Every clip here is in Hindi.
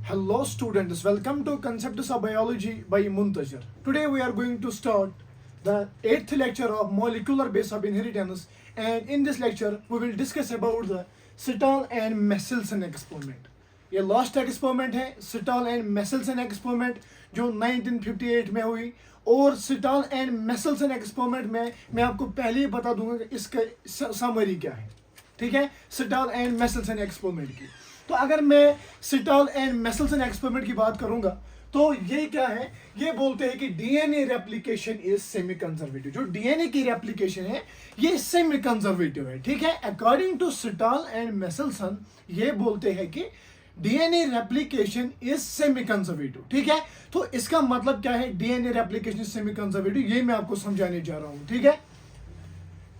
Hello students, welcome to Concepts of Biology by Muntazir. Today we are going to start the 8th lecture of Molecular Base of Inheritance, and in this lecture we will discuss about the Sital and Messelson experiment. ये लास्ट एक्सपेरिमेंट है सिटाल एंड मेसेल्सन एक्सपेरिमेंट जो 1958 में हुई। और सिटाल एंड मेसेल्सन एक्सपेरिमेंट में मैं आपको पहले ही बता दूंगा कि इसका समरी क्या है, ठीक है, सिटाल एंड मेसेल्सन एक्सपेरिमेंट की। तो अगर मैं सिटाल एंड मेसेल्सन एक्सपेरिमेंट की बात करूंगा तो ये क्या है, ये बोलते हैं कि DNA replication is semi conservative. जो डीएनए की रेप्लिकेशन है ये सेमी कंजर्वेटिव है, ठीक है। अकॉर्डिंग टू सिटाल एंड मेसेल्सन ये बोलते हैं कि DNA replication is semi conservative, ठीक है। तो इसका मतलब क्या है, DNA replication is semi conservative, ये मैं आपको समझाने जा रहा हूं, ठीक है।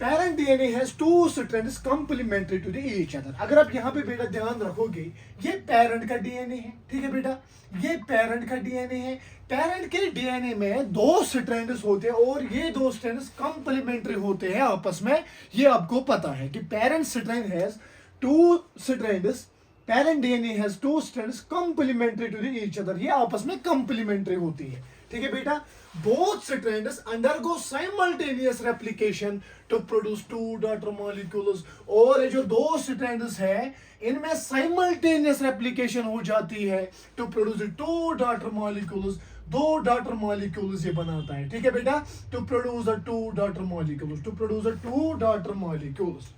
Parent DNA has two strands complementary to the each other। अगर आप यहाँ पे बेटा ध्यान रखोगे, ये पेरेंट का डीएनए है, ठीक है बेटा, ये पेरेंट का डीएनए है। पेरेंट के डीएनए में दो स्ट्रैंड्स होते हैं और ये दो स्ट्रैंड्स कंप्लीमेंट्री होते हैं आपस में। ये आपको पता है कि parent strand has two strands, parent DNA has two strands complementary to the each other, ये आपस में कंप्लीमेंट्री होती है, ठीक है बेटा। both strands undergo simultaneous replication to produce two daughter molecules। और ये जो दो strands है इनमें simultaneous replication हो जाती है to produce two daughter molecules। दो daughter molecules ये बनाता है, ठीक है बेटा, to produce the two daughter molecules, to produce the two daughter molecules,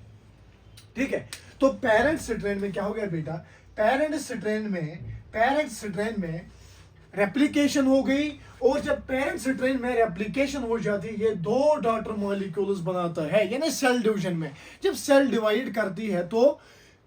ठीक है। तो पेरेंट स्ट्रैंड में क्या हो गया बेटा, पेरेंट स्ट्रैंड में रेप्लिकेशन हो गई। और जब पेरेंट स्ट्रैंड में रेप्लिकेशन हो जाती है ये दो डॉटर मॉलिक्यूल्स बनाता है, यानी सेल डिवीजन में जब सेल डिवाइड करती है तो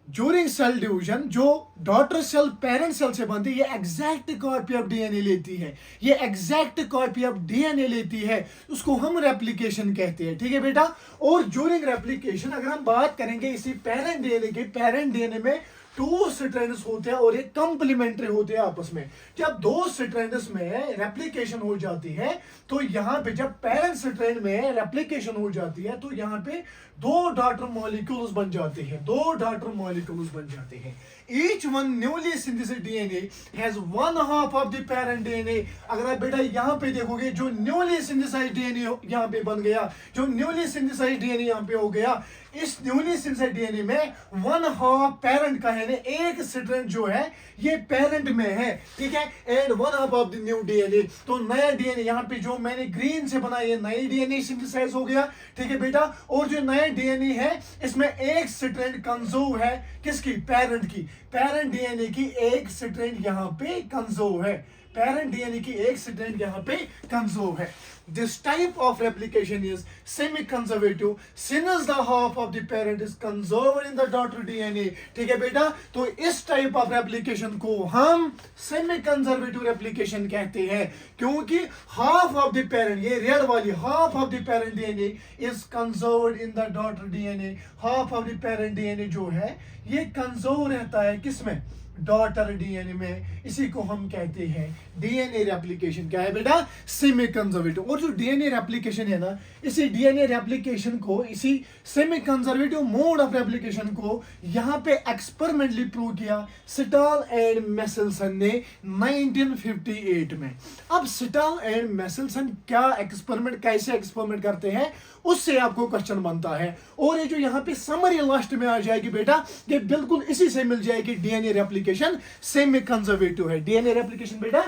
ड्यूरिंग सेल डिवीजन जो डॉटर सेल पेरेंट सेल से बनती है ये एग्जैक्ट कॉपी ऑफ डीएनए लेती है, ये एग्जैक्ट कॉपी ऑफ डीएनए लेती है, उसको हम रेप्लिकेशन कहते हैं, ठीक है बेटा। और ड्यूरिंग रेप्लिकेशन अगर हम बात करेंगे इसी पेरेंट डीएनए के, पेरेंट डीएनए में टू स्ट्रैंड्स होते हैं और ये कंप्लीमेंट्री होते हैं आपस में। जब दो स्ट्रैंड्स में रेप्लिकेशन हो जाती है तो यहाँ पे जब पेरेंट स्ट्रैंड में रेप्लिकेशन हो जाती है तो यहाँ पे दो डॉटर मॉलिक्यूल्स बन जाते हैं, दो डॉटर मॉलिक्यूल्स बन जाते हैं। Each one newly synthesized DNA has one half of the parent DNA। अगर आप बेटा यहाँ पे देखोगे जो न्यूली सिंथेसाइज्ड डीएनए यहाँ पे बन गया, जो न्यूली सिंथेसाइज्ड डीएनए यहाँ पे हो गया, इस न्यूली सिंथेसाइज्ड डीएनए में वन हाफ पेरेंट का है, एक स्ट्रैंड जो है ये पेरेंट में है, ठीक है, and one half of the new DNA. तो नया डीएनए यहाँ पे जो मैंने ग्रीन से बनाया ये नई डीएनए सिंथेसाइज हो गया, ठीक है बेटा। और जो नया डीएनए है इसमें एक स्ट्रैंड कंजर्व है, किसकी, पेरेंट की, पेरेंट डीएनए की एक स्ट्रैंड यहाँ पे कंजर्व है, पेरेंट डीएनए की एक स्ट्रैंड यहाँ पे कंजर्व है। This type of replication is semi-conservative since the half of the parent is conserved in the daughter DNA, ठीक है बेटा। तो इस टाइप ऑफ रेप्लिकेशन को हम सेमी कंजर्वेटिव रेप्लिकेशन कहते हैं क्योंकि हाफ ऑफ द पेरेंट, ये रेड वाली half of the parent DNA is conserved in the daughter DNA. Half of the parent DNA जो है ये कंजर्व रहता है किसमें, डॉटर डीएनए में। इसी को हम कहते हैं डीएनए रेप्लिकेशन, क्या है बेटा, सेमी कंजर्वेटिव। और जो डीएनए रेप्लिकेशन है ना, इसी डीएनए रेप्लिकेशन को, इसी semi conservative mode of replication को यहाँ पे एक्सपेरिमेंटली प्रूव किया सिटाल एंड मेसेल्सन ने 1958 में। अब सिटाल एंड मेसेल्सन क्या एक्सपेरिमेंट, कैसे एक्सपेरिमेंट करते हैं उससे आपको क्वेश्चन बनता है। और ये जो यहाँ पे समरी लास्ट में आ जाएगी बेटा, ये बिल्कुल इसी से मिल जाएगी, डीएनए रेप्लिकेशन सेमी कंजर्वेटिव है, डीएनए रेप्लिकेशन बेटा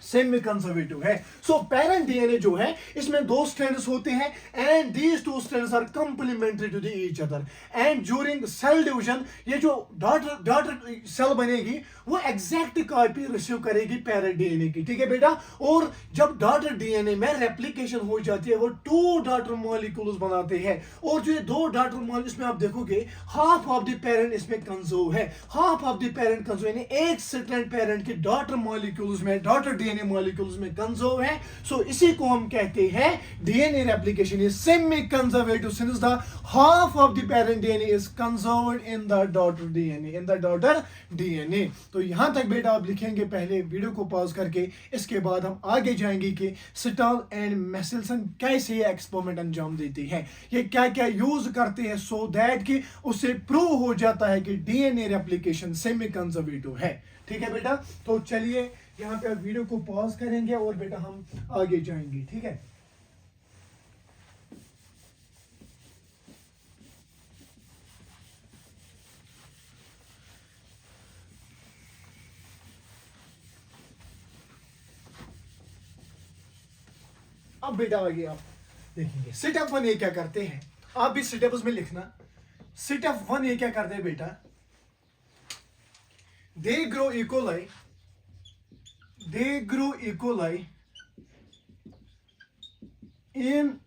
सेमी कंजर्वेटिव है। सो पेरेंट डीएनए जो है इसमें दो स्ट्रैंड्स होते हैं and these two strands are complementary to the each other and during cell division ये जो डॉटर सेल बनेगी वो एग्जैक्ट कॉपी रिसीव करेगी पेरेंट डीएनए की, ठीक है बेटा। और जब डॉटर डीएनए में रेप्लिकेशन हो जाती है वो टू डॉटर मॉलिक्यूल्स बनाते हैं। और जो ये दो डॉटर मॉलिक्यूल्स इसमें आप देखोगे हाफ ऑफ द पेरेंट इसमें कंजर्व है, half of the parent conserve, यानी एक स्ट्रैंड पेरेंट के डॉटर मॉलिक्यूल्स में, डॉटर डीएनए मॉलिक्यूल्स में कंजर्व है। सो इसी को हम कहते हैं DNA replication is semi conservative since the half of the parent DNA is conserved in the daughter DNA, in the daughter DNA. तो यहां तक बेटा आप लिखेंगे, पहले वीडियो को पॉज करके, इसके बाद हम आगे जाएंगे कि सिटाल एंड मेसेल्सन कैसे ये एक्सपेरिमेंट अंजाम देती है, ये क्या क्या यूज करते हैं सो दैट कि उससे प्रूव हो जाता है कि डीएनए रेप्लिकेशन सेमी कंजर्वेटिव है। ठीक है बेटा। तो चलिए यहाँ पे आप वीडियो को पॉज करेंगे और बेटा हम आगे जाएंगे, ठीक है। अब बेटा आगे आप देखेंगे सेटअप वन ये क्या करते हैं, आप भी सेटअप में लिखना। सेटअप वन ये क्या करते हैं बेटा, they grow E coli, they grow E. coli in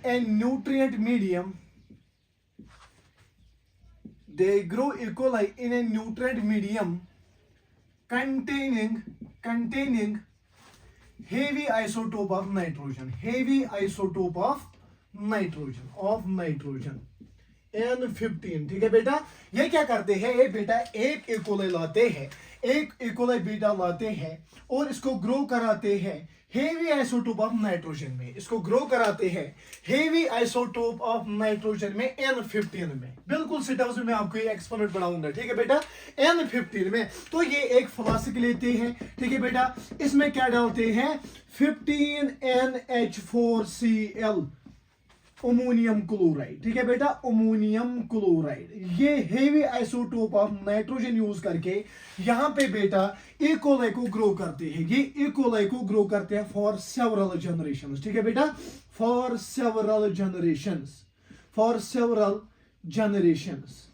a nutrient medium. They grow E. coli in a nutrient medium containing heavy isotope of nitrogen. Heavy isotope of nitrogen. N15, ठीक है बेटा। ये क्या करते हैं, ये बेटा एक इकोलाई लाते हैं, एक इकोलाई बीटा लाते हैं और इसको ग्रो कराते हैं हेवी आइसोटोप ऑफ नाइट्रोजन में, इसको ग्रो कराते हैं हेवी आइसोटोप ऑफ नाइट्रोजन में N15 में। बिल्कुल सिटाउस में मैं आपको ये एक्सपेरिमेंट बनाऊंगा, ठीक है बेटा। N15 में तो ये एक फ्लास्क लेते हैं, ठीक है बेटा। इसमें क्या डालते हैं 15NH4Cl अमोनियम क्लोराइड, ठीक है बेटा, अमोनियम क्लोराइड। ये heavy isotope of nitrogen use करके यहाँ पे बेटा इकोलाई को ग्रो करते हैं। ये इकोलाई को ग्रो करते हैं फॉर सेवरल जनरेशंस, ठीक है बेटा, फॉर सेवरल जनरेशंस,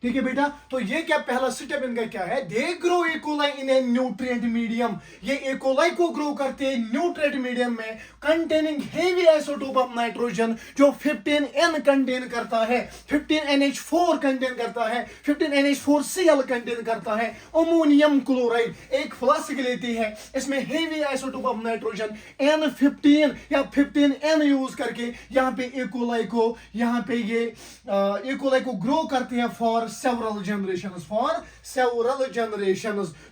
ठीक है बेटा। तो ये क्या पहला स्टेप इनका क्या है, they grow E coli in a nutrient medium. ये इकोलाई को ग्रो करते हैं न्यूट्रिएंट मीडियम में containing heavy isotope of nitrogen, जो 15N कंटेन करता है, 15NH4 कंटेन करता है, 15NH4Cl कंटेन करता है, अमोनियम क्लोराइड। एक फ्लास्क लेते हैं, इसमें heavy isotope of nitrogen N15 या 15N यूज करके यहाँ पे इकोलाई को, यहाँ पे ये इकोलाई को ग्रो करते हैं फॉर several generations।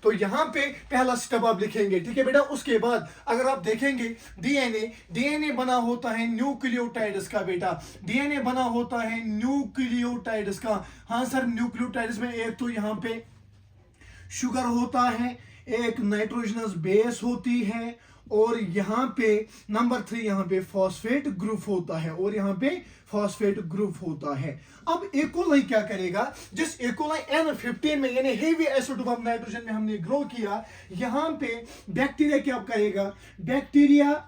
तो यहां पे पहला स्टेप आप लिखेंगे, ठीक है बेटा। उसके बाद अगर आप देखेंगे डीएनए बना होता है न्यूक्लियोटाइड्स का बेटा, डीएनए बना होता है न्यूक्लियोटाइड्स का। हाँ सर, न्यूक्लियोटाइड्स में एक तो यहां पे शुगर होता है, एक नाइट्रोजनस बेस होती है और यहाँ पे नंबर 3 यहाँ पे फॉस्फेट ग्रुप होता है और यहाँ पे फॉस्फेट ग्रुप होता है। अब इकोलाई क्या करेगा, जिस इकोलाई N15 में यानी हेवी आइसोटोप ऑफ नाइट्रोजन में हमने ग्रो किया, यहाँ पे बैक्टीरिया क्या करेगा, bacteria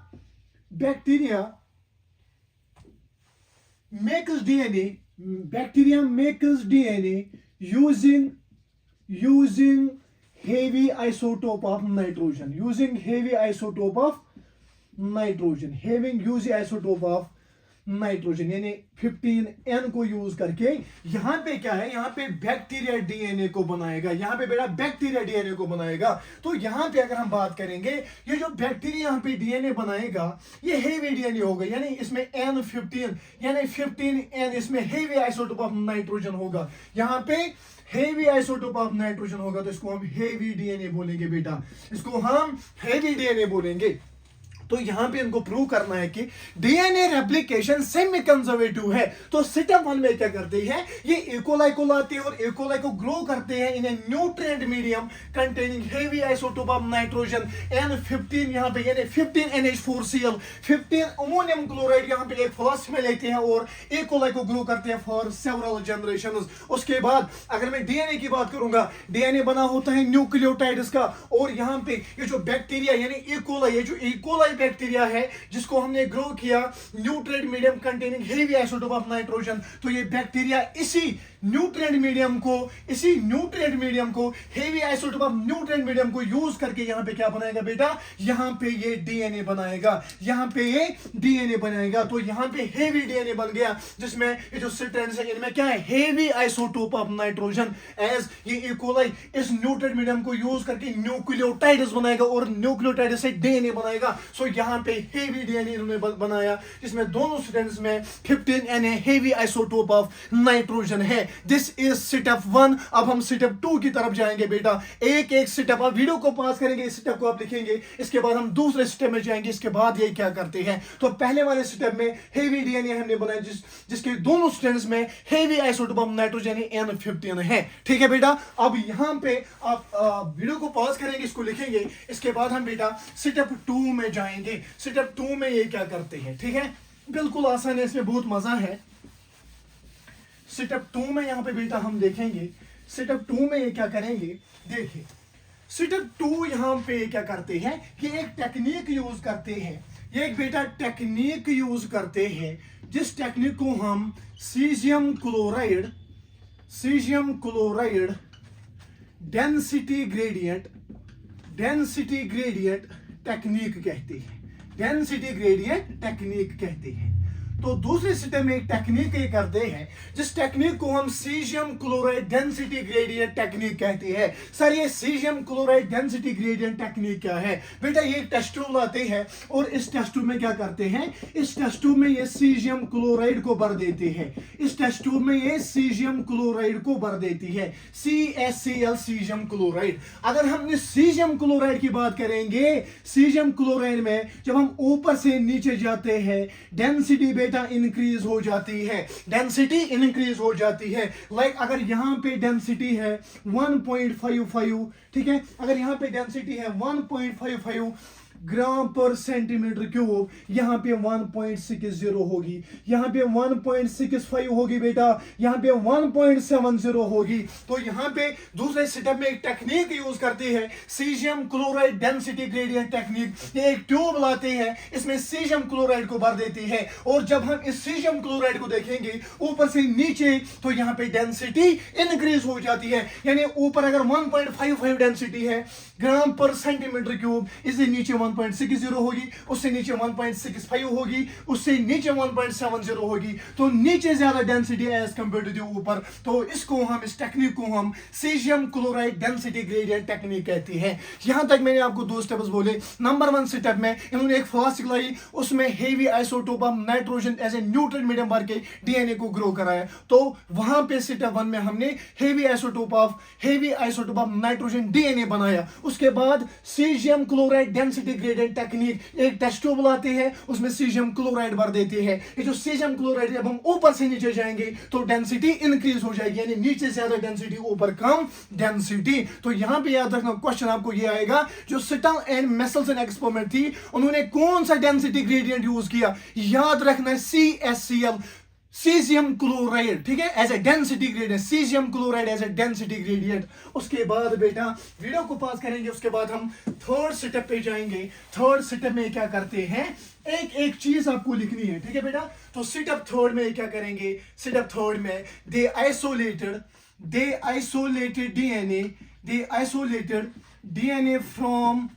makes DNA using heavy isotope of nitrogen, यानी 15N को यूज करके यहां पे क्या है, यहां पे बैक्टीरिया डीएनए को बनाएगा, यहां पे बेटा बैक्टीरिया डीएनए को बनाएगा। तो यहां पे अगर हम बात करेंगे, ये जो बैक्टीरिया यहां पे डीएनए बनाएगा ये हेवी डीएनए होगा, यानी इसमें N15 यानी 15N इसमें हेवी आइसोटोप ऑफ नाइट्रोजन होगा, यहां पे हेवी आइसोटोप ऑफ नाइट्रोजन होगा। तो इसको हम हेवी डीएनए बोलेंगे बेटा, इसको हम हेवी डीएनए बोलेंगे। तो यहां पे इनको प्रूव करना है कि डीएनए रेप्लिकेशन सेमी कंजर्वेटिव है। तो स्टेप 1 में क्या करते हैं, ये इकोलाई को लाते हैं और इकोलाई को ग्रो करते हैं in a nutrient medium containing heavy isotope of nitrogen N15 यहां पे यानी 15NH4Cl, 15 अमोनियम क्लोराइड यहां पे एक फ्लास्क में लेते हैं और इकोलाई को ग्रो करते हैं फॉर सेवरल जनरेशंस। उसके बाद अगर मैं डीएनए की बात करूंगा, डीएनए बना होता है न्यूक्लियोटाइड्स का और यहां पे ये जो बैक्टीरिया यानी इकोलाई, ये जो इकोलाई बैक्टीरिया है जिसको हमने ग्रो किया nutrient medium containing heavy isotope of nitrogen, तो ये बैक्टीरिया इसी न्यूट्रिएंट मीडियम को heavy isotope of nutrient medium को यूज करके यहां पे क्या बनाएगा बेटा, यहां पे ये डीएनए बनाएगा, यहां पे ये डीएनए बनाएगा। तो यहां पे हेवी डीएनए बन गया जिसमें ये जो स्ट्रैंड्स है इनमें क्या है, heavy isotope of nitrogen. As ये इकोलाई इस न्यूट्रिएंट मीडियम को यूज करके न्यूक्लियोटाइड्स बनाएगा और न्यूक्लियोटाइड्स से डीएनए बनाएगा। सो यहाँ पे हेवी डीएनए इन्होंने बनाया जिसमें दोनों स्टूडेंट्स में 15Na heavy isotope of nitrogen है। This is step 1। अब हम स्टेप 2 की तरफ जाएंगे बेटा। एक एक स्टेप, आप वीडियो को पास करेंगे, इस स्टेप को आप लिखेंगे, इसके बाद हम दूसरे स्टेप में जाएंगे, इसके बाद ये क्या करते हैं। तो पहले वाले स्टेप में हेवी डीएनए हमने बनाया जिसके दोनों स्टूडेंट्स में heavy isotope of nitrogen N15 है। ठीक है बेटा, अब यहां पे आप वीडियो को पॉज करेंगे, इसको लिखेंगे, इसके बाद हम बेटा स्टेप 2 में जाएंगे। स्टेप 2 में ये क्या करते हैं, ठीक है, बिल्कुल आसान है, इसमें बहुत मजा है। स्टेप 2 में यहां पे बेटा हम देखेंगे, स्टेप 2 में ये क्या करेंगे, देखिए स्टेप 2 यहां पे क्या करते हैं कि एक टेक्निक यूज करते हैं, ये एक बेटा टेक्निक यूज करते हैं जिस टेक्निक को हम caesium chloride density gradient technique कहते हैं, डेंसिटी ग्रेडियंट टेक्निक कहते हैं। तो दूसरे स्टेप में एक टेक्निक ये करते हैं जिस टेक्निक को हम caesium chloride density gradient technique कहते हैं। सर ये caesium chloride density gradient technique क्या है बेटा, ये टेस्ट ट्यूब लाते हैं और इस टेस्ट ट्यूब में क्या करते हैं, इस टेस्ट ट्यूब में ये सीजियम क्लोराइड को भर देते हैं, इस टेस्ट ट्यूब में ये सीजियम क्लोराइड को भर देती है, CaCl सीजियम क्लोराइड। अगर हम इस सीजियम क्लोराइड की बात करेंगे, सीजियम क्लोराइड में जब हम ऊपर से नीचे जाते हैं डेंसिटी इंक्रीज हो जाती है, डेंसिटी इंक्रीज हो जाती है। लाइक अगर यहां पे डेंसिटी है 1.55, ठीक है, अगर यहां पे डेंसिटी है 1.55 ग्राम पर सेंटीमीटर क्यूब, यहां पे 1.60 होगी, यहां पे 1.65 होगी बेटा, यहां पे 1.70 होगी। तो यहां पे दूसरे स्टेप में एक टेक्निक यूज करते हैं caesium chloride density gradient technique. ये एक ट्यूब लाते हैं, इसमें सीजियम क्लोराइड को भर देती है और जब हम इस सीजियम क्लोराइड को देखेंगे ऊपर से नीचे तो यहां पे डेंसिटी इंक्रीज हो जाती है। यानी ऊपर अगर 1.55 डेंसिटी है ग्राम पर सेंटीमीटर क्यूब, इससे नीचे 1.60 होगी, उससे नीचे 1.65 होगी, उससे नीचे 1.70 होगी। तो नीचे ज्यादा डेंसिटी एज कंपेयर टू ऊपर। तो इसको हम, इस टेक्निक को हम caesium chloride density gradient technique कहते हैं। यहां तक मैंने आपको 2 स्टेप्स बोले। नंबर 1 स्टेप में इन्होंने एक फ्लास्क लाई, उसमें heavy isotope of nitrogen as a neutral medium भर के डीएनए को ग्रो कराया। तो वहां पे स्टेप 1 में हमने heavy isotope of nitrogen DNA बनाया। उसके बाद caesium chloride density gradient technique, एक टेस्ट ट्यूब लाते हैं, उसमें सीजियम क्लोराइड भर देते हैं। ये जो सीजियम क्लोराइड, जब हम ऊपर से नीचे जाएंगे तो डेंसिटी इंक्रीज हो जाएगी, यानी नीचे ज्यादा डेंसिटी ऊपर कम डेंसिटी। तो यहां पे याद रखना, क्वेश्चन आपको ये आएगा, जो सिटल एंड मेसल्सन एक्सपेरिमेंट थी उन्होंने कौन सा डेंसिटी ग्रेडियंट यूज किया, याद रखना CaCl सीजियम क्लोराइड, ठीक है, as a density gradient, caesium chloride as a density gradient. उसके बाद बेटा वीडियो को पास करेंगे, उसके बाद हम थर्ड स्टेप पे जाएंगे। थर्ड स्टेप में क्या करते हैं, एक एक चीज आपको लिखनी है, ठीक है बेटा। तो स्टेप थर्ड में क्या करेंगे, स्टेप थर्ड में they isolated DNA from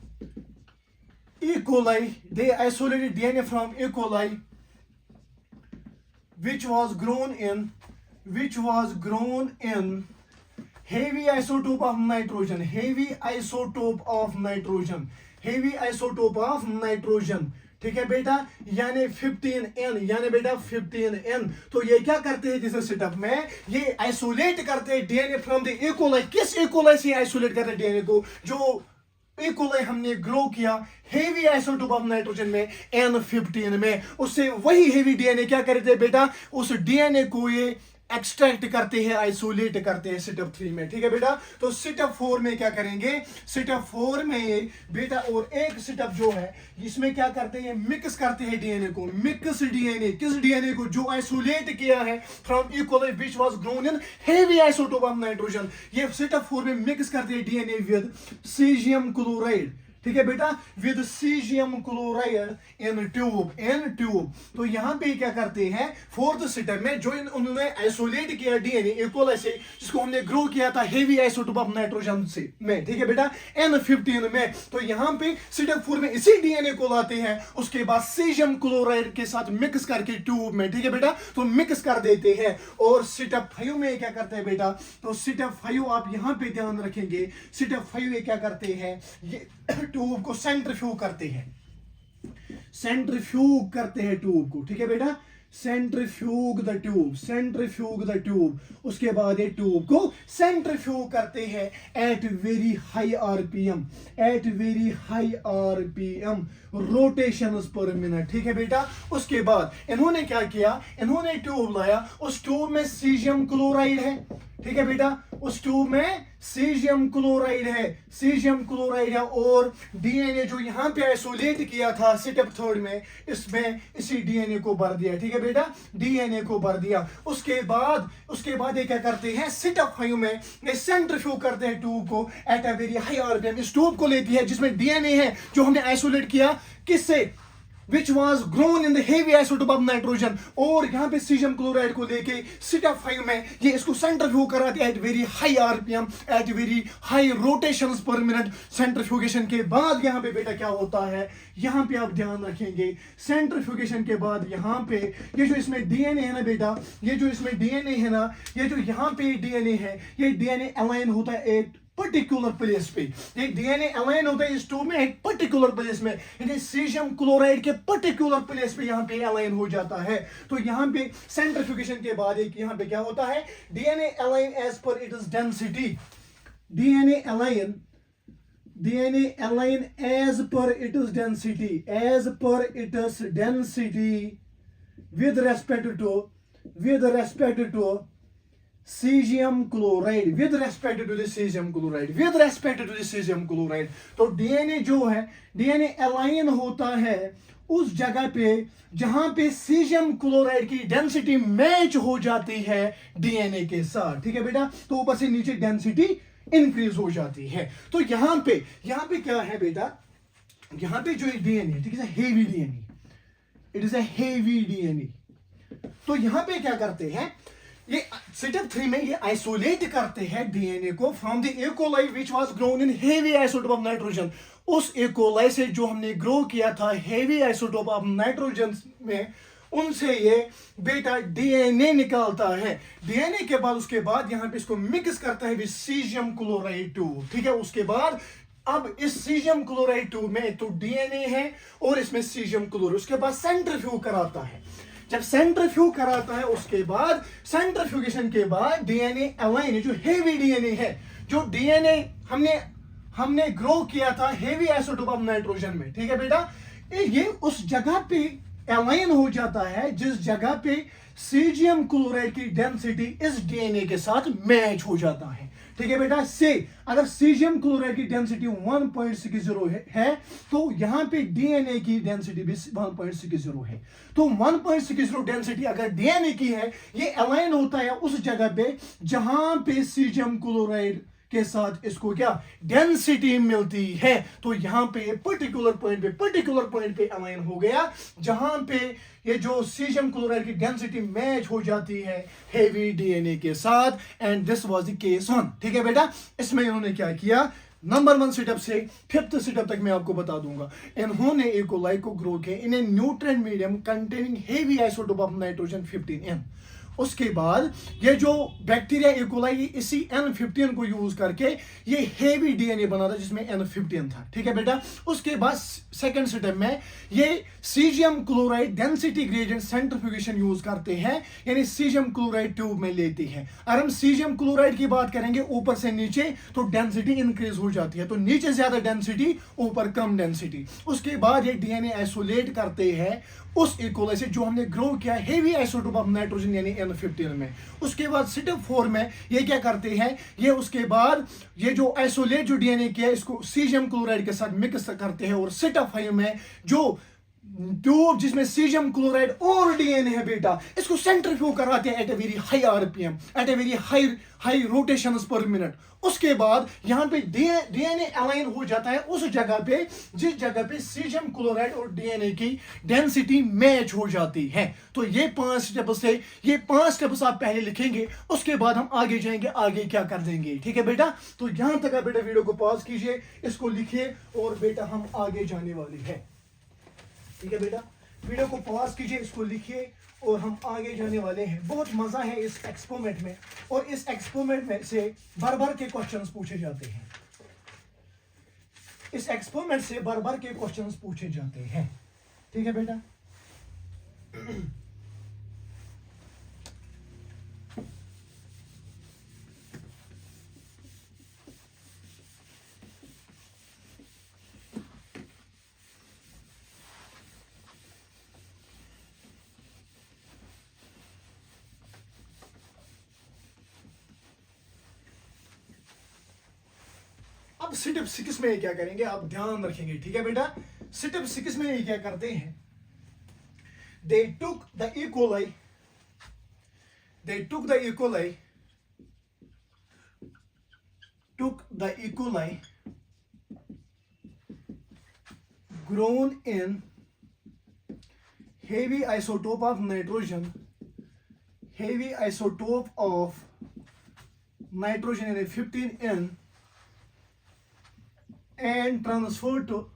E. coli, they isolated DNA from E. coli which was grown in heavy isotope of nitrogen, ठीक है बेटा, यानी 15N, यानी बेटा 15N। तो ये क्या करते हैं जिस स्टेप में, ये आइसोलेट करते हैं DNA from the E. coli। किस E. coli से आइसोलेट करते हैं डीएनए को, जो E. coli हमने ग्रो किया हेवी आइसोटोप ऑफ नाइट्रोजन में N15 में, उससे वही हेवी डीएनए क्या करते हैं बेटा, उस डीएनए को ये एक्सट्रैक्ट करते हैं, आइसोलेट करते हैं स्टेप 3 में, ठीक है बेटा। तो स्टेप 4 में क्या करेंगे, स्टेप 4 में बेटा और एक स्टेप जो है इसमें क्या करते हैं, मिक्स करते हैं डीएनए को, मिक्स डीएनए, किस डीएनए को, जो आइसोलेट किया है from E. coli which was grown in heavy isotope of nitrogen. ये स्टेप 4 में मिक्स करते हैं डीएनए विद सीजियम क्लोराइड, ठीक है बेटा, with caesium chloride in tube. तो यहां पे क्या करते हैं, फोर्थ स्टेप में जो उन्होंने आइसोलेट किया डीएनए E. coli से, जिसको हमने ग्रो किया था हेवी आइसोटोप ऑफ नाइट्रोजन से में, ठीक है बेटा, N15 में। तो यहां पे स्टेप 4 में इसी डीएनए को लाते हैं, उसके बाद सीजियम क्लोराइड के साथ मिक्स करके ट्यूब में, ठीक है बेटा, तो मिक्स कर देते हैं। और स्टेप 5 में क्या करते हैं बेटा, तो स्टेप 5 आप यहां पे ध्यान रखेंगे, स्टेप 5 में क्या करते हैं, ये ट्यूब को सेंट्रीफ्यूज करते हैं। सेंट्रीफ्यूग करते हैं ट्यूब को, ठीक है बेटा, centrifuge the tube, centrifuge the tube. उसके बाद ये ट्यूब को सेंट्रीफ्यूग करते हैं at very high RPM, at very high RPM rotations per minute, ठीक है बेटा। उसके बाद इन्होंने क्या किया, इन्होंने ट्यूब लाया, उस ट्यूब में सीजियम क्लोराइड है, ठीक है बेटा, उस ट्यूब में सीजियम क्लोराइड है, सीजियम क्लोराइड है, और डीएनए जो यहां पे आइसोलेट किया था स्टेप थर्ड में, इसमें इसी डीएनए को भर दिया, ठीक है बेटा, डीएनए को भर दिया। उसके बाद ये क्या करते हैं, स्टेप 5 में ये सेंट्रीफ्यूग करते हैं ट्यूब को at a very high RPM. इस ट्यूब को लेती है जिसमें डीएनए है जो हमने आइसोलेट किया किससे, which was grown in the heavy isotope of nitrogen, और यहां पे सीजियम क्लोराइड को लेके स्टेप 5 में ये इसको सेंट्रीफ्यूग कराते हैं at very high RPM, at very high rotations per minute. Centrifugation के बाद यहां पे बेटा क्या होता है, यहां पे आप ध्यान रखेंगे, सेंट्रीफ्यूगेशन के बाद यहां पे ये जो इसमें डीएनए है ना बेटा, ये जो इसमें डीएनए है ना, ये जो यहां पे डीएनए है, ये डीएनए अलाइन होता है एक पर्टिकुलर प्लेस पे, ये डीएनए अलाइन होता है इस ट्यूब में एक पर्टिकुलर प्लेस में, यानी सीजियम क्लोराइड के पर्टिकुलर प्लेस पे यहाँ पे अलाइन हो जाता है। तो यहाँ पे सेंट्रीफ्यूगेशन के बाद एक यहाँ पे क्या होता है, DNA align as per it is density, DNA align as per it is density, as per it is density with respect to cesium chloride, with respect to the cesium chloride, with respect to the cesium chloride। तो डीएनए जो है, डीएनए अलाइन होता है उस जगह पे जहां पे सीजियम क्लोराइड की डेंसिटी मैच हो जाती है डीएनए के साथ, ठीक है बेटा, तो ऊपर से नीचे डेंसिटी इंक्रीज हो जाती है। तो यहां पे क्या है बेटा, यहां पे जो डीएनए, ठीक है, heavy DNA, it is a heavy DNA. तो यहां पे क्या करते हैं, ये स्टेप 3 में ये आइसोलेट करते हैं डीएनए को from the E. coli which was grown in heavy isotope of nitrogen. उस E. coli से जो हमने ग्रो किया था हेवी आइसोटोप ऑफ नाइट्रोजन में, उनसे ये बेटा डीएनए निकालता है। डीएनए के बाद उसके बाद यहां पे इसको मिक्स करता है विद सीजियम क्लोराइड ट्यूब, ठीक है। उसके बाद अब इस सीजियम क्लोराइड ट्यूब में एक तो डीएनए है और इसमें सीजियम क्लोराइड, उसके बाद सेंट्रीफ्यूग कराता है। जब सेंट्रीफ्यूग कराता है उसके बाद सेंट्रीफ्यूगेशन के बाद डीएनए अलाइन, जो हेवी डीएनए है, जो डीएनए हमने ग्रो किया था हेवी आइसोटोप ऑफ नाइट्रोजन में, ठीक है बेटा, ये उस जगह पे अलाइन हो जाता है जिस जगह पे सीजियम क्लोराइड की डेंसिटी इस डीएनए के साथ मैच हो जाता है, ठीक है बेटा। से अगर सीजियम क्लोराइड की डेंसिटी 1.60 है तो यहां पे डीएनए की डेंसिटी भी 1.60 है। तो 1.60 डेंसिटी अगर डीएनए की है, ये अलाइन होता है उस जगह पे जहां पे सीजियम क्लोराइड के साथ इसको क्या डेंसिटी मिलती है। तो यहां पे पर्टिकुलर पॉइंट पे अलाइन हो गया जहां पे ये जो सीजियम क्लोराइड की डेंसिटी मैच हो जाती है हेवी डीएनए के साथ, and this was the case 1, ठीक है बेटा। इसमें इन्होंने क्या किया, नंबर 1 सेटअप से 5th सेटअप तक मैं आपको बता दूंगा। इन्होंने E. coli को ग्रो किया in a nutrient medium containing heavy isotope of nitrogen 15N। उसके बाद ये जो बैक्टीरिया E. coli इसी N15 को यूज करके ये हेवी डीएनए बना था जिसमें N15 था, ठीक है बेटा। उसके बाद सेकंड स्टेप में ये caesium chloride density gradient centrifugation use करते हैं, यानी सीजियम क्लोराइड ट्यूब में लेते हैं। अगर हम सीजियम क्लोराइड की बात करेंगे ऊपर से नीचे तो डेंसिटी इंक्रीज हो जाती है, तो नीचे ज्यादा डेंसिटी ऊपर कम डेंसिटी। उसके बाद ये डीएनए आइसोलेट करते हैं उस E. coli से जो हमने ग्रो किया हेवी आइसोटोप ऑफ नाइट्रोजन यानी N15 में। उसके बाद स्टेप 4 में ये क्या करते हैं, ये उसके बाद ये जो आइसोलेट जो डीएनए किया इसको सीजियम क्लोराइड के साथ मिक्स करते हैं, और स्टेप 5 में जो ट्यूब जिसमें सीजियम क्लोराइड और डीएनए है बेटा, इसको सेंट्रीफ्यूग कराते हैं at a very high RPM, at a very high rotations per minute. उसके बाद यहां पे डीएनए अलाइन हो जाता है उस जगह पे जिस जगह पे सीजियम क्लोराइड और डीएनए की डेंसिटी मैच हो जाती है। तो ये 5 स्टेप्स आप पहले लिखेंगे, उसके बाद हम आगे जाएंगे, आगे क्या कर देंगे, ठीक है बेटा। तो यहां तक आप बेटा वीडियो को पॉज कीजिए, इसको लिखिए, और बेटा हम आगे जाने वाले हैं, ठीक है बेटा। वीडियो को पॉज कीजिए, इसको लिखिए, और हम आगे जाने वाले हैं। बहुत मजा है इस एक्सपेरिमेंट में, और इस एक्सपेरिमेंट में से भर के क्वेश्चंस पूछे जाते हैं। इस एक्सपेरिमेंट से भर के क्वेश्चंस पूछे जाते हैं, ठीक है बेटा। अब स्टेप 6 में क्या करेंगे, आप ध्यान रखेंगे, ठीक है बेटा। स्टेप 6 में ये क्या करते हैं, they took the E. coli grown in heavy isotope of nitrogen in 15N and transferred to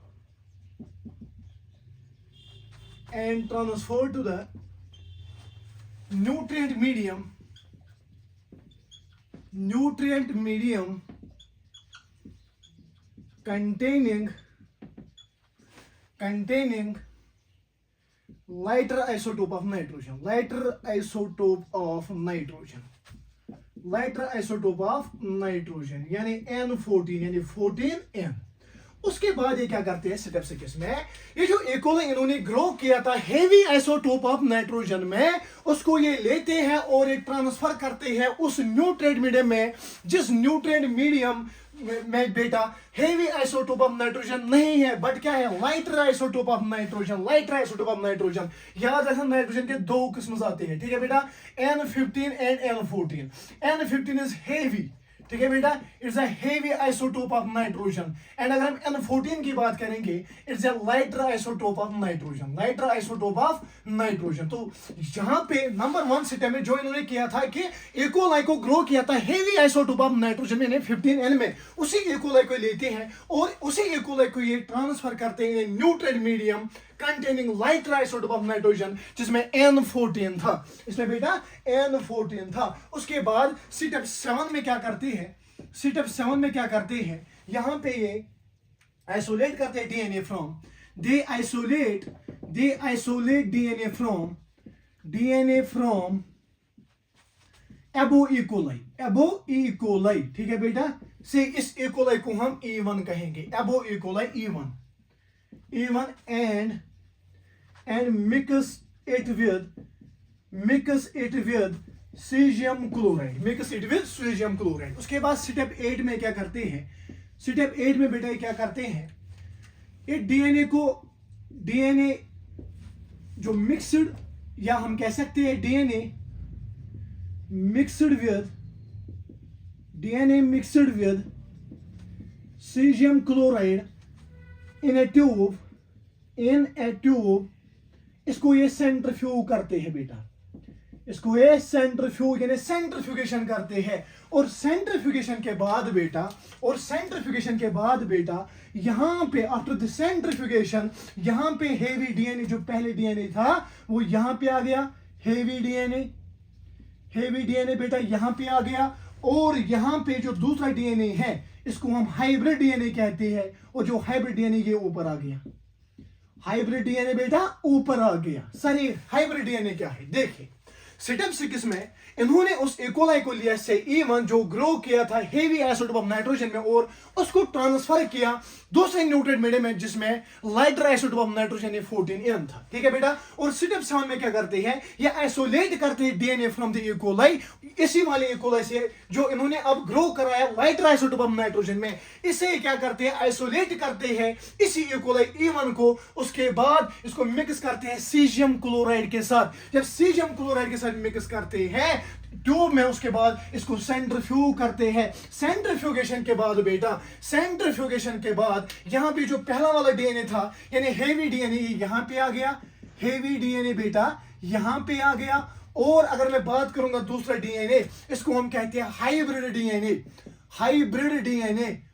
the nutrient medium containing lighter isotope of nitrogen, यानी N14 यानी 14N। उसके बाद ये क्या करते हैं स्टेप 6 में, ये जो इकोलाई इन्होंने ग्रो किया था हेवी आइसोटोप ऑफ नाइट्रोजन में, उसको ये लेते हैं और ये ट्रांसफर करते हैं उस न्यूट्रिएंट मीडियम में, जिस न्यूट्रिएंट मीडियम में बेटा हेवी आइसोटोप ऑफ नाइट्रोजन नहीं है, बट क्या है, लाइटर आइसोटोप ऑफ नाइट्रोजन। याद रखना नाइट्रोजन के दो किस्म आते हैं, ठीक है बेटा, N15 and N14। N15 is heavy, ठीक है बेटा, it's a heavy isotope of nitrogen. And अगर हम N14 की बात करेंगे, it's a lighter isotope of nitrogen. तो यहां पे नंबर 1 स्टेप में जो इन्होंने किया था कि इकोलाई को ग्रो किया था हेवी आइसोटोप ऑफ नाइट्रोजन में 15N में, उसी इकोलाई को लेते हैं और उसी इकोलाई को ये ट्रांसफर करते हैं nutrient medium containing lighter isotope of nitrogen, जिसमें N14 था, इसमें बेटा N14 था। उसके बाद स्टेप 7 में क्या करते हैं, यहां पे ये आइसोलेट करते हैं DNA from, they isolate DNA from एबो ई कोलाई, ठीक है बेटा, से इस E. coli को हम E1 कहेंगे, एबो E coli E1 and mix it with cesium chloride। उसके बाद स्टेप 8 में क्या करते हैं, स्टेप 8 में बेटा क्या करते हैं, ये डीएनए जो मिक्सड, या हम कह सकते हैं DNA mixed with cesium chloride in a tube, इसको ये सेंट्रीफ्यूज करते हैं बेटा, इसको ये सेंट्रीफ्यूगेशन करते हैं। और सेंट्रीफ्यूगेशन के बाद बेटा यहां पे आफ्टर द सेंट्रीफ्यूगेशन, यहां पे हेवी डीएनए जो पहले डीएनए था वो यहां पे आ गया, हेवी डीएनए बेटा यहां पे आ गया, और यहां पे जो दूसरा डीएनए है इसको हम हाइब्रिड डीएनए कहते हैं, और जो हाइब्रिड डीएनए ये ऊपर आ गया, हाइब्रिड डीएनए बेटा ऊपर आ गया। सर ये हाइब्रिड डीएनए क्या है, देखिए स्टेप 6 में इन्होंने उस इकोलाई को लिया से E1 जो ग्रो किया था हेवी आइसोटोप ऑफ नाइट्रोजन में, और उसको ट्रांसफर किया दूसरे न्यूट्रिएंट मीडियम में जिसमें lighter isotope of nitrogen 14N था, ठीक है बेटा। और स्टेप 7 में क्या करते हैं, ये आइसोलेट करते हैं डीएनए फ्रॉम द इकोलाई, इसी वाले इकोलाई से जो इन्होंने अब ग्रो कराया लाइटर आइसोटोप ऑफ नाइट्रोजन में, इसे क्या करते हैं, आइसोलेट करते हैं इसी इकोलाई E1 को। उसके बाद इसको मिक्स करते हैं सीजियम क्लोराइड के साथ। जब सीजियम क्लोराइड के साथ मिक्स करते हैं ट्यूब में, उसके बाद इसको सेंट्रीफ्यूज करते हैं। सेंट्रीफ्यूगेशन के बाद बेटा, यहां पे जो पहला वाला डीएनए था यानी हेवी डीएनए यहां पे आ गया, हेवी डीएनए बेटा यहां पे आ गया। और अगर मैं बात करूंगा दूसरा डीएनए, इसको हम कहते हैं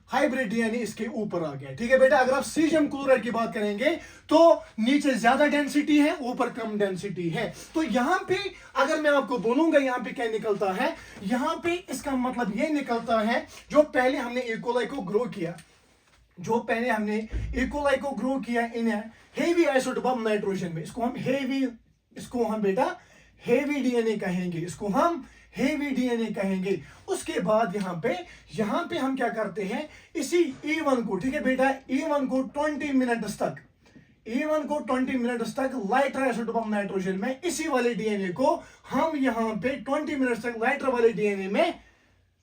हाइब्रिड डीएनए इसके ऊपर आ गया, ठीक है बेटा। अगर आप सीजियम क्लोराइड की बात करेंगे तो नीचे ज्यादा डेंसिटी है, ऊपर कम डेंसिटी है। तो यहां पे अगर मैं आपको बोलूंगा यहां पे क्या निकलता है, यहां पे इसका मतलब ये निकलता है जो पहले हमने इकोलाई को ग्रो किया, जो पहले हमने इकोलाई को ग्रो किया in heavy isotope of nitrogen में, इसको हम बेटा हेवी डीएनए कहेंगे, इसको हम हेवी डीएनए कहेंगे। उसके बाद यहाँ पे हम क्या करते हैं, इसी E1 को, ठीक है बेटा, E1 को 20 मिनट्स तक, E1 को 20 मिनट्स तक लाइटर आइसोटोप ऑफ नाइट्रोजन में, इसी वाले डीएनए को हम यहाँ पे 20 मिनट्स तक लाइटर वाले डीएनए में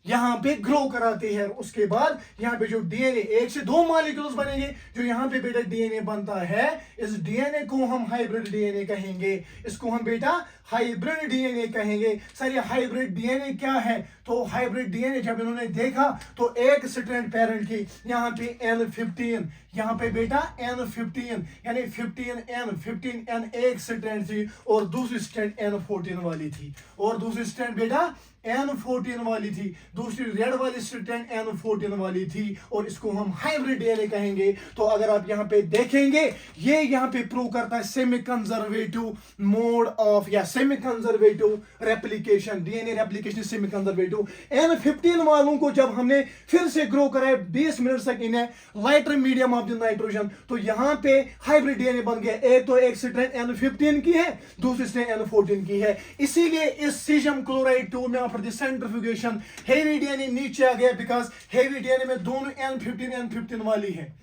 यहाँ पे ग्रो कराते हैं। उसके बाद यहाँ पे जो डीएनए 1 से 2 मॉलिक्यूल्स बनेंगे, जो यहाँ पे बेटा डीएनए बनता है, इस डीएनए को हम हाइब्रिड डीएनए कहेंगे, इसको हम बेटा हाइब्रिड डीएनए कहेंगे। सर ये हाइब्रिड डीएनए क्या है? तो हाइब्रिड डीएनए जब इन्होंने देखा तो एक स्ट्रैंड पेरेंट की यहाँ पे N15, यहाँ पे बेटा N15 यानी 15N एक स्ट्रैंड थी और दूसरी स्ट्रैंड N14 वाली थी, और दूसरी स्ट्रैंड बेटा N14 वाली थी, दूसरी रेड वाली स्ट्रैंड N14 वाली थी, और इसको हम हाइब्रिड डीएनए कहेंगे। तो अगर आप यहाँ पे देखेंगे, ये यहाँ पे प्रूव करता है सेमी कंजर्वेटिव मोड ऑफ या semi conservative replication, DNA replication semi conservative. N15 वालों को जब हमने फिर से ग्रो कराया 20 मिनट तक इन्हें lighter medium of the nitrogen, तो यहाँ पे हाइब्रिड डीएनए बन गया। एक तो एक स्ट्रैंड N15 की है, दूसरी स्ट्रैंड N14 की है। इसीलिए इस सीजियम क्लोराइड 2 में after the centrifugation heavy DNA नीचे आ गया, बिकॉज हेवी डीएनए में दोनों N15 वाली है,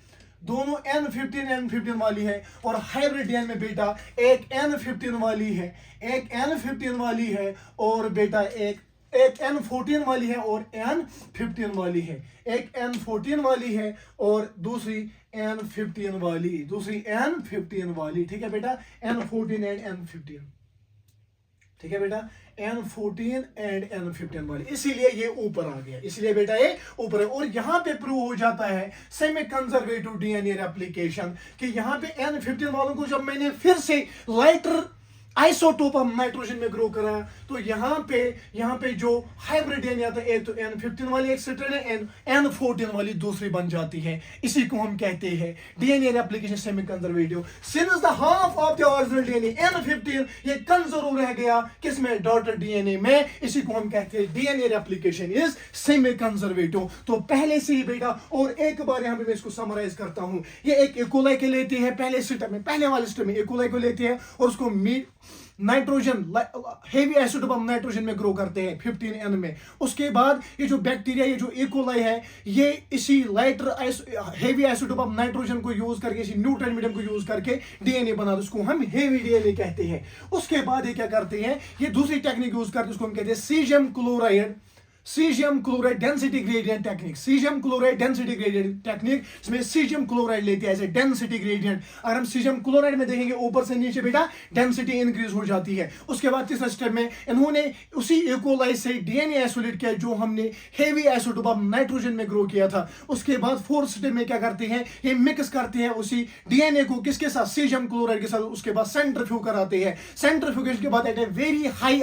दोनों N15 वाली है, और हाइब्रिड डीएनए में बेटा एक N15 वाली है, एक N15 वाली है, और बेटा एक N14 वाली है और N15 वाली है, एक N14 वाली है और दूसरी N15 वाली, ठीक है बेटा, N14 एंड N15, ठीक है बेटा, N14 एंड N15 वाली, इसीलिए ये ऊपर आ गया, इसलिए बेटा ये ऊपर है। और यहां पे प्रूव हो जाता है सेमी कंजर्वेटिव डीएनए रेप्लिकेशन कि यहां पे N15 वालों को जब मैंने फिर से लाइटर आइसोटोप ऑफ नाइट्रोजन में ग्रो करा, तो यहाँ पे जो हाइब्रिड डीएनए आता है, एक तो N15 वाली एक स्ट्रैंड है, N14 वाली दूसरी बन जाती है। इसी को हम कहते हैं DNA replication semi conservative. Since the half of the original DNA N15 ये कंजर्व रह गया किसमें? डॉटर डीएनए में। इसी को हम कहते हैं DNA replication is semi conservative. तो पहले से ही बेटा, और एक बार यहाँ पे मैं इसको समराइज करता हूँ, ये एक इकोलाई के लेते हैं, पहले वाले स्टेप में इकोलाई को लेते हैं और उसको nitrogen heavy isotope of nitrogen में ग्रो करते हैं 15N में। उसके बाद ये जो बैक्टीरिया, ये जो इकोलाई है, ये इसी lighter heavy isotope of nitrogen को यूज करके, इसी न्यूट्रल मीडियम को यूज करके डीएनए बनाते हैं, उसको हम हेवी डीएनए कहते हैं। उसके बाद ये क्या करते हैं, ये दूसरी टेक्निक यूज करते हैं, उसको हम कहते हैं caesium chloride density gradient technique, caesium chloride density gradient technique, इसमें सीजियम क्लोराइड लेते हैं एज ए डेंसिटी ग्रेडियंट। अगर हम सीजियम क्लोराइड में देखेंगे ऊपर से नीचे बेटा डेंसिटी इंक्रीज हो जाती है। उसके बाद तीसरा स्टेप में इन्होंने उसी इकोलाई से डीएनए आइसोलेट किया जो हमने हेवी आइसोटोप ऑफ नाइट्रोजन में ग्रो किया था। उसके बाद फोर्थ स्टेप में क्या करते हैं, ये मिक्स करते हैं उसी डीएनए को किसके साथ, सीजियम क्लोराइड के साथ। उसके बाद सेंट्रीफ्यूज कराते हैं, सेंट्रीफ्यूगेशन के बाद at a very high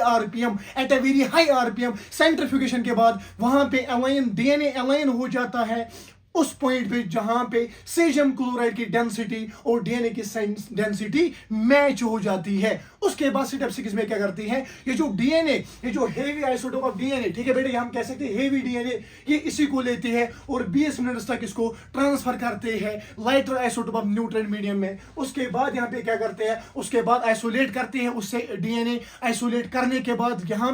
RPM centrifugation के बाद वहां पे अलाइन डीएनए अलाइन हो जाता है उस पॉइंट पे जहां पे सीजियम क्लोराइड की डेंसिटी और डीएनए की डेंसिटी मैच हो जाती है। उसके बाद स्टेप 6 में क्या करती है, ये जो डीएनए, ये जो हेवी आइसोटोप ऑफ डीएनए, ठीक है बेटे, हम कह सकते हैं हेवी डीएनए, ये इसी को लेते हैं और 20 मिनट तक इसको ट्रांसफर करते हैं lighter isotope of neutral medium में। उसके बाद यहाँ पे क्या करते हैं, उसके बाद आइसोलेट करते हैं उससे डीएनए। आइसोलेट करने के बाद यहाँ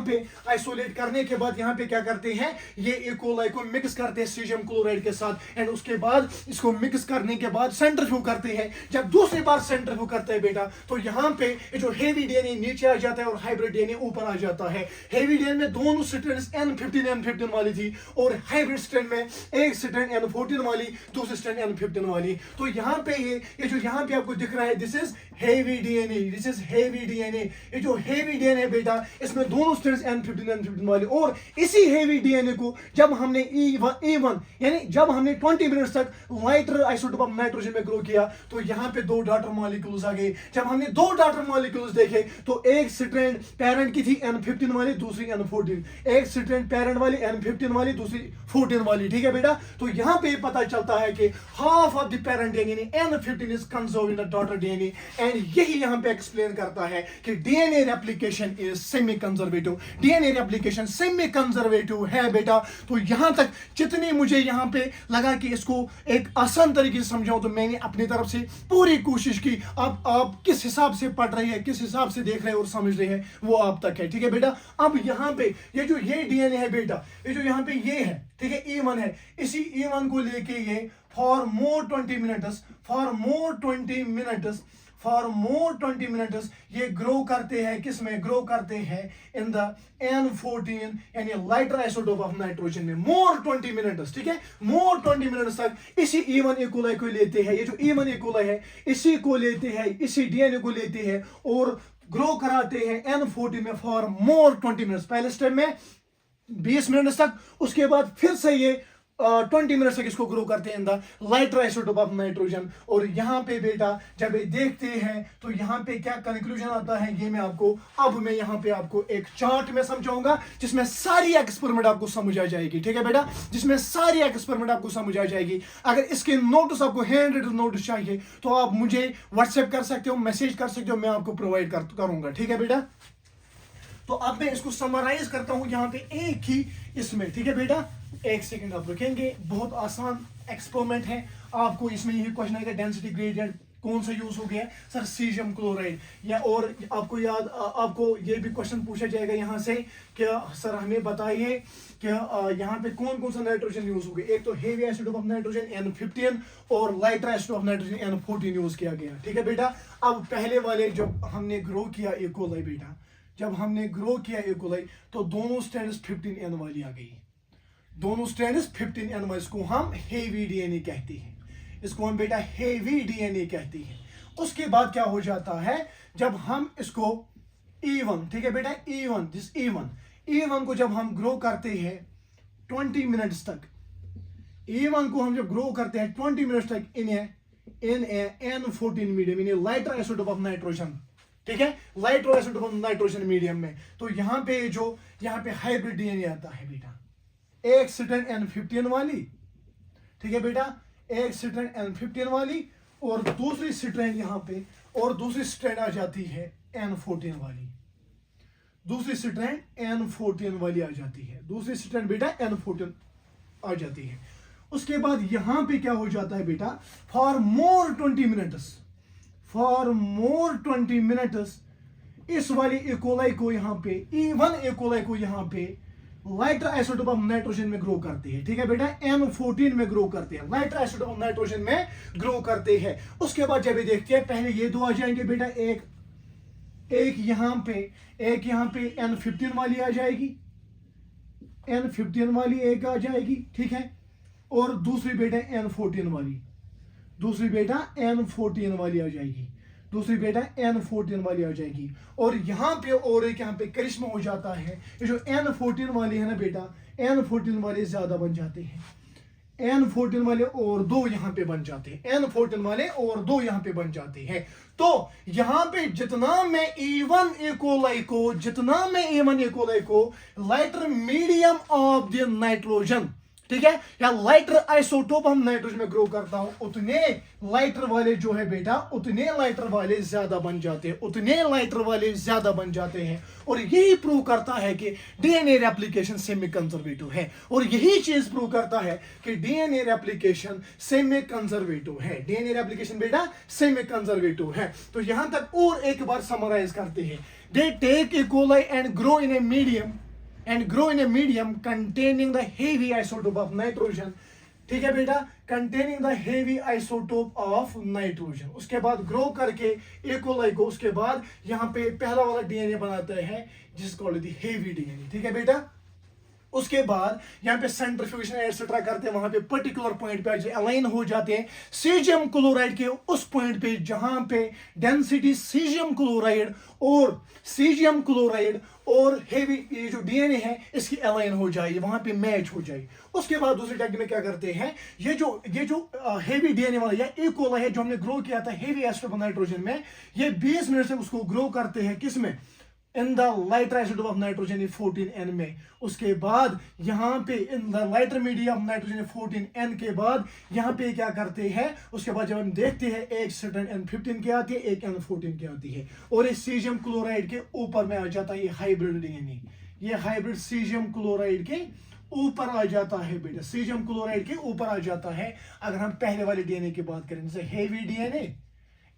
पे क्या करते हैं, ये इकोलाई को मिक्स करते हैं सीजियम क्लोराइड के साथ, एंड उसके बाद इसको मिक्स करने के बाद सेंट्रीफ्यूज करते हैं। जब दूसरी बार सेंट्रीफ्यूज करते हैं बेटा, तो यहाँ पे जो हेवी डीएनए नीचे आ जाता है और हाइब्रिड डीएनए ऊपर आ जाता है। हेवी डीएनए में दोनों स्ट्रैंड्स N15 वाली थी और हाइब्रिड स्ट्रैंड में एक स्ट्रैंड N14 वाली, दूसरी स्ट्रैंड N15 वाली। तो यहाँ पे ये जो यहाँ पे आपको दिख रहा है, दिस इज हेवी डीएनए, ये जो हेवी डीएनए बेटा, इसमें दोनों स्ट्रैंड्स N15 वाली। और इसी हेवी डीएनए को जब हमने E1 यानी जब हमने 20 मिनट्स तक लाइटर आइसोटोप ऑफ नाइट्रोजन में ग्रो किया, तो यहाँ पे 2 डॉटर मॉलिक्यूल्स आ गए। जब हमने 2 डॉटर मॉलिक्यूल्स देखें तो एक स्ट्रैंड पेरेंट की थी N15 वाली, दूसरी N14, एक स्ट्रैंड पेरेंट वाली N15 वाली, दूसरी 14 वाली, ठीक है बेटा। तो यहाँ पे पता चलता है कि half of the parent DNA N15 is conserve in the daughter DNA, and यही यहाँ पे एक्सप्लेन करता है कि DNA replication is semi conservative, DNA replication semi conservative है बेटा। तो यहाँ तक जितनी मुझे यहाँ पे लगा कि इसको एक आसान तरीके से समझाऊं, तो मैंने अपनी तरफ से पूरी कोशिश की। अब आप किस हिसाब से पढ़ रहे हैं, किस हिसाब से देख रहे हैं और समझ रहे हैं, वो आप तक है, ठीक है बेटा। अब यहाँ पे ये जो ये डीएनए है बेटा, ये जो यहाँ पे ये है, ठीक है, E1 है, इसी E1 को लेके ये for more 20 minutes, for more 20 minutes, for more 20 minutes ये ग्रो करते हैं, किस में ग्रो करते हैं, इन द N14 यानी लाइटर आइसोटोप ऑफ नाइट्रोजन में, मोर 20 मिनट्स, ठीक है, मोर 20 मिनट्स तक इसी E1 इकोलाई को लेते हैं, ये जो E1 इकोलाई है इसी को लेते हैं, इसी डीएनए को लेते हैं और ग्रो कराते हैं N14 में फॉर मोर 20 मिनट्स, पहले स्टेप में 20 मिनट्स तक, उसके बाद फिर से ये 20 मिनट्स तक इसको ग्रो करते हैं in the lighter isotope of nitrogen. और यहाँ पे बेटा जब ये देखते हैं तो यहाँ पे क्या कंक्लूजन आता है, ये मैं यहाँ पे आपको एक चार्ट में समझाऊंगा जिसमें सारी एक्सपेरिमेंट आपको समझ आ जाएगी, ठीक है बेटा, जिसमें सारी एक्सपेरिमेंट आपको समझ आ जाएगी। अगर इसके नोट्स आपको हैंड रिटन नोट्स चाहिए तो आप मुझे व्हाट्सएप कर सकते हो, मैसेज कर सकते हो, मैं आपको प्रोवाइड करूंगा, ठीक है बेटा। तो अब मैं इसको समराइज करता हूं यहाँ पे एक ही इसमें, ठीक है बेटा, एक सेकंड आप रखेंगे। बहुत आसान एक्सपेरिमेंट है, आपको इसमें यही क्वेश्चन आएगा डेंसिटी ग्रेडियंट कौन सा यूज हो गया सर, सीजियम क्लोराइड, या और आपको ये भी क्वेश्चन पूछा जाएगा यहाँ से कि सर हमें बताइए कि यहाँ पे कौन कौन सा नाइट्रोजन यूज हो गया। एक तो heavy acid of nitrogen N15 और lighter acid of nitrogen N14 use किया गया, ठीक है बेटा। अब पहले वाले जब हमने ग्रो किया इकोलाई बेटा, जब हमने ग्रो किया इकोलाई तो दोनों स्ट्रैंड्स 15N वाली आ गई, दोनों स्ट्रैंड्स 15N वाली, इसको हम हेवी डीएनए कहते हैं, इसको हम बेटा हेवी डीएनए कहते हैं। उसके बाद क्या हो जाता है, जब हम इसको E1, ठीक है बेटा, E1 दिस E1 को जब हम ग्रो करते हैं 20 मिनट्स तक, E1 को हम जब ग्रो करते हैं 20 मिनट्स तक इन N14 medium, in lighter isotope of nitrogen, ठीक है, lighter isotope of nitrogen medium में, तो यहाँ पे जो यहाँ पे हाइब्रिड डीएनए आता है बेटा, एक स्ट्रैंड N15 वाली, ठीक है बेटा, एक स्ट्रैंड N15 वाली और दूसरी स्ट्रैंड यहाँ पे, और दूसरी स्ट्रैंड आ जाती है N14 वाली, दूसरी स्ट्रैंड N14 वाली आ जाती है, दूसरी स्ट्रैंड बेटा N14 आ जाती है। उसके बाद यहाँ पे क्या हो जाता है बेटा, for more 20 minutes, for more 20 minutes इस वाली इकोलाई को यहाँ पे E1 इकोलाई को यहाँ पे लाइटर आइसोटोप ऑफ नाइट्रोजन में ग्रो करते हैं, ठीक है बेटा, N14 में ग्रो करते हैं, लाइटर आइसोटोप ऑफ नाइट्रोजन में ग्रो करते हैं। उसके बाद जब ये देखते हैं, पहले ये दो आ जाएंगे बेटा, एक यहाँ पे N15 वाली आ जाएगी, N15 वाली एक आ जाएगी, ठीक है, और दूसरी बेटा N14 वाली, दूसरी बेटा N14 वाली आ जाएगी, दूसरी बेटा N14 वाली आ जाएगी। और यहाँ पे और एक यहाँ पे करिश्मा हो जाता है, ये जो N14 वाली है ना बेटा, N14 वाले ज्यादा बन जाते हैं, N14 वाले और दो यहाँ पे बन जाते हैं, N14 वाले और दो यहाँ पे बन जाते हैं। तो यहाँ पे जितना मैं E1 इकोलाई को lighter medium of the nitrogen, ठीक है, या लाइटर आइसोटोप हम नाइट्रोजन में ग्रो करता हूं, उतने लाइटर वाले जो है बेटा, उतने लाइटर वाले ज्यादा बन जाते हैं, उतने लाइटर वाले ज्यादा बन जाते हैं। और यही प्रूव करता है कि डीएनए रेप्लिकेशन सेमी कंजर्वेटिव है, और यही चीज प्रूव करता है कि डीएनए रेप्लिकेशन सेमी कंजर्वेटिव है, डीएनए रेप्लिकेशन बेटा सेमी कंजर्वेटिव है। तो यहां तक और एक बार समराइज करते हैं, they take E. coli and grow in a medium containing the heavy isotope of nitrogen, ठीक है बेटा, containing the heavy isotope of nitrogen। उसके बाद ग्रो करके E. coli को, उसके बाद यहाँ पे पहला वाला डीएनए बनाता है जिसको कॉल्ड द हेवी डीएनए, ठीक है बेटा। उसके बाद यहाँ पे सेंट्रीफ्यूगेशन एटसेट्रा करते हैं, वहां पे पर्टिकुलर पॉइंट पे अलाइन हो जाते हैं सीजियम क्लोराइड के उस पॉइंट पे जहां पे डेंसिटी सीजियम क्लोराइड और हेवी ये जो डीएनए है इसकी अलाइन हो जाएगी, वहां पे मैच हो जाएगी। उसके बाद दूसरी टेक्निक में क्या करते हैं, ये जो हेवी डीएनए वाला या ई कोलाई है जो हमने ग्रो किया था हेवी एसिड ऑफ नाइट्रोजन में, ये 20 मिनट से उसको ग्रो करते हैं किसमें, in the lighter acid of nitrogen 14N में। उसके बाद यहाँ पे in the lighter media of nitrogen 14N के बाद यहाँ पे क्या करते हैं, उसके बाद जब हम देखते हैं एक सर्टेन N15 की आती है, एक N14 की आती है, और इस सीजियम क्लोराइड के ऊपर में आ जाता है ये हाइब्रिड डीएनए। ये हाइब्रिड सीजियम क्लोराइड के ऊपर आ जाता है बेटा, सीजियम क्लोराइड के ऊपर आ जाता है। अगर हम पहले वाले डीएनए की बात करें जैसे heavy DNA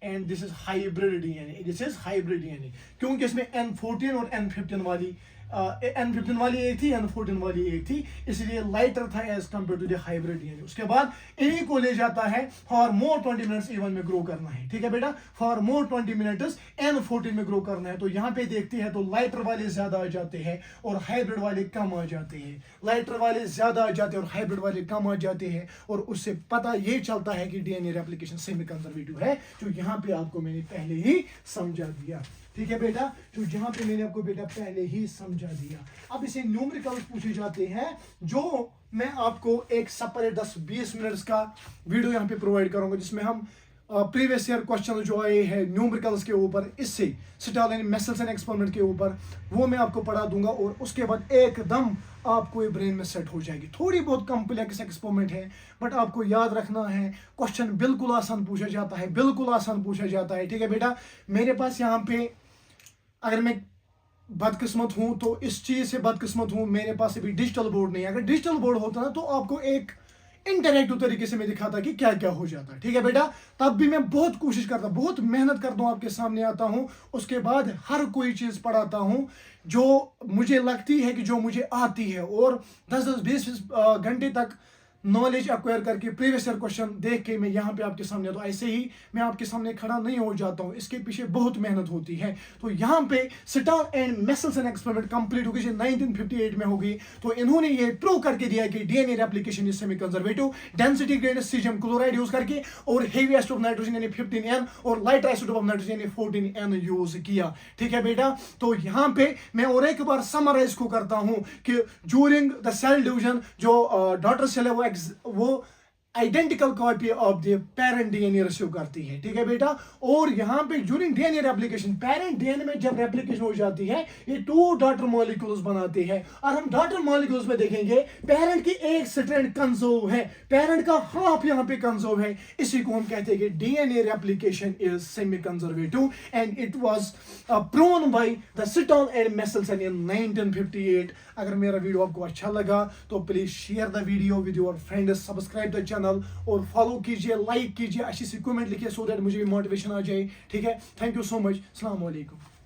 and this is hybrid DNA, क्योंकि इसमें N14 और N15 वाली N15 वाली एक थी, N14 वाली एक थी, इसलिए लाइटर था as compare to the hybrid DNA. उसके बाद इन्हीं को ले जाता है फॉर मोर 20 मिनट्स E1 में ग्रो करना है, ठीक है बेटा, फॉर मोर 20 मिनट्स N14 में ग्रो करना है। तो यहाँ पे देखते हैं तो लाइटर वाले ज्यादा आ जाते हैं और हाइब्रिड वाले कम आ जाते हैं, लाइटर वाले ज्यादा आ जाते हैं और हाइब्रिड वाले कम आ जाते हैं, और उससे पता ये चलता है कि डीएनए रेप्लिकेशन सेमी कंजर्वेटिव है, जो यहाँ पे आपको मैंने पहले ही समझा दिया, ठीक है बेटा, जो जहां पे मैंने आपको बेटा पहले ही समझा दिया। अब इसे न्यूमेरिकल्स पूछे जाते हैं, जो मैं आपको एक सेपरेट 10-20 मिनट्स का वीडियो यहाँ पे प्रोवाइड करूंगा, जिसमें हम प्रीवियस ईयर क्वेश्चन जो आए हैं न्यूमेरिकल्स के ऊपर, इससे स्टालिन मेसेल्सन एक्सपेरिमेंट के ऊपर, वो मैं आपको पढ़ा दूंगा, और उसके बाद एकदम आपको ये ब्रेन में सेट हो जाएगी। थोड़ी बहुत कॉम्प्लेक्स एक्सपेरिमेंट है, बट आपको याद रखना है, क्वेश्चन बिल्कुल आसान पूछा जाता है, बिल्कुल आसान पूछा जाता है, ठीक है बेटा। मेरे पास यहाँ पे अगर मैं बदकिस्मत हूं तो इस चीज से बदकिस्मत हूं, मेरे पास अभी डिजिटल बोर्ड नहीं है। अगर डिजिटल बोर्ड होता ना तो आपको एक इंटरैक्टिव तरीके से मैं दिखाता कि क्या क्या हो जाता, ठीक है बेटा। तब भी मैं बहुत कोशिश करता, बहुत मेहनत करता हूं, आपके सामने आता हूं, उसके बाद हर कोई चीज पढ़ाता हूं जो मुझे लगती है कि जो मुझे आती है, और 10-20 घंटे तक नॉलेज एक्वायर करके प्रीवियस ईयर क्वेश्चन देख के मैं यहाँ पे आपके सामने, तो ऐसे ही मैं आपके सामने खड़ा नहीं हो जाता हूँ, इसके पीछे बहुत मेहनत होती है। तो यहाँ पे stall and Meselson experiment complete हो गई 1958 में होगी, तो इन्होंने ये प्रूव करके दिया कि DNA replication is semi conservative, density gradient caesium chloride use करके, और हेवी एसिड ऑफ नाइट्रोजन यानी 15N और लाइट एसिड ऑफ नाइट्रोजन यानी 14N यूज किया, ठीक है बेटा। तो यहाँ पे मैं और एक बार समराइज को करता हूँ कि ड्यूरिंग द सेल डिवीजन जो डॉटर सेल है वो identical copy of the parent DNA receive करती है, ठीक है बेटा। और यहाँ पे during DNA replication, parent DNA में जब रेप्लिकेशन हो जाती है, ये 2 डॉटर मॉलिक्यूल्स बनाते हैं, और हम डॉटर मॉलिक्यूल्स में देखेंगे पेरेंट की एक स्ट्रैंड कंजर्व है, पेरेंट का हाफ यहाँ पे कंजर्व है, इसी को हम कहते हैं कि DNA replication is semi conservative, and it was proven by the Stahl and Meselson in 1958। अगर मेरा वीडियो आपको अच्छा लगा तो please share the video with your friends, subscribe the channel और फॉलो कीजिए, लाइक कीजिए, अच्छी सी कमेंट लिखिए, सो दैट मुझे भी मोटिवेशन आ जाए, ठीक है। थैंक यू सो मच, अस्सलाम वालेकुम।